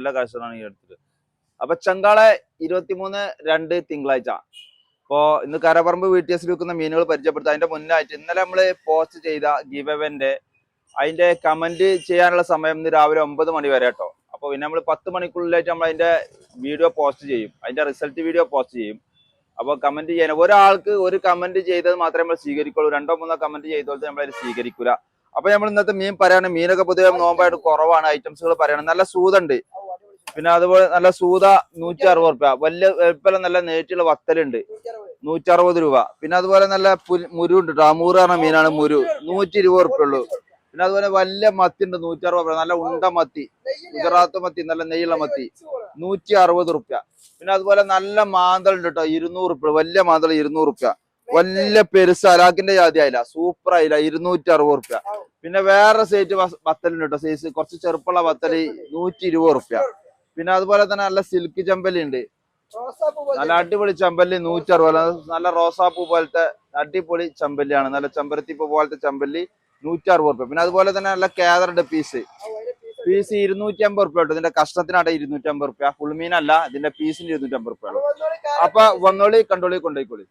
നല്ല കാശാണ് ഈ എടുത്തത്. അപ്പൊ ചങ്കാളെ 23/2 തിങ്കളാഴ്ച. അപ്പോ ഇന്ന് കരപറമ്പ് VTS വിൽക്കുന്ന മീനുകൾ പരിചയപ്പെടുത്തുക. അതിന്റെ മുന്നായിട്ട് ഇന്നലെ നമ്മള് പോസ്റ്റ് ചെയ്ത ഗിവ് അവന്റെ അതിന്റെ കമന്റ് ചെയ്യാനുള്ള സമയം ഇന്ന് രാവിലെ 9 മണി വരെ കേട്ടോ. അപ്പൊ പിന്നെ നമ്മൾ 10 മണിക്കുള്ളിലായിട്ട് നമ്മൾ അതിന്റെ വീഡിയോ പോസ്റ്റ് ചെയ്യും, അതിന്റെ റിസൾട്ട് വീഡിയോ പോസ്റ്റ് ചെയ്യും. അപ്പൊ കമന്റ് ചെയ്യാൻ ഒരാൾക്ക് ഒരു കമന്റ് ചെയ്തത് മാത്രമേ നമ്മൾ സ്വീകരിക്കുള്ളൂ. 2-3 കമന്റ് ചെയ്തോളൂ നമ്മളതിൽ സ്വീകരിക്കൂല. അപ്പൊ നമ്മൾ ഇന്നത്തെ മീൻ പറയാണ്, മീനൊക്കെ പൊതുവെ നോമ്പായിട്ട് കുറവാണ്. ഐറ്റംസുകൾ പറയണം. നല്ല സൂതുണ്ട്, പിന്നെ അതുപോലെ നല്ല സൂത 160 റുപ്യ. വലിയ വെളുപ്പെല്ലാം നല്ല നേറ്റുള്ള വത്തലുണ്ട് 160 രൂപ. പിന്നെ അതുപോലെ നല്ല മുരു ഉണ്ട് കേട്ടോ. അമൂറ് പറഞ്ഞ മീനാണ് മുരു, 120 റുപ്യ ഉള്ളൂ. പിന്നെ അതുപോലെ വലിയ മത്തി ഉണ്ട് 160 റുപ്യ. നല്ല ഉണ്ട മത്തി, ഗുജറാത്ത് മത്തി, നല്ല നെയ്യുള്ള മത്തി 160 റുപ്യ. പിന്നെ അതുപോലെ നല്ല മാന്തൽ ഉണ്ട് കേട്ടോ 200 റുപ്യ. വലിയ മാന്തൽ 200 റുപ്യ. വലിയ പെരുസ് അലാക്കിന്റെ ജാതി ആയില്ല, സൂപ്പർ ആയില്ല 260 റുപ്യ. പിന്നെ വേറെ സൈറ്റ് വത്തലുണ്ട് കേട്ടോ, സൈസ് കുറച്ച് ചെറുപ്പമുള്ള വത്തല് 120 റുപ്യ. പിന്നെ അതുപോലെ തന്നെ നല്ല സിൽക്ക് ചെമ്പല്ലി ഉണ്ട്, നല്ല അടിപൊളി ചെമ്പല്ലി 160. നല്ല റോസാപ്പൂ പോലത്തെ അടിപൊളി ചെമ്പല്ലിയാണ്, നല്ല ചെമ്പരത്തിപ്പൂ പോലത്തെ ചെമ്പല്ലി 160 റുപ്യ. പിന്നെ അതുപോലെ തന്നെ നല്ല കേദറുണ്ട് പീസ് 250 റുപ്യ കേട്ടോ. ഇതിന്റെ കഷ്ണത്തിനാട്ടെ 250 റുപ്യ. ഫുൾ മീനല്ല, ഇതിന്റെ പീസിന് 250 റുപ്യ. അപ്പൊ വന്നോളി, കണ്ടോളി, കൊണ്ടോയിക്കോളി.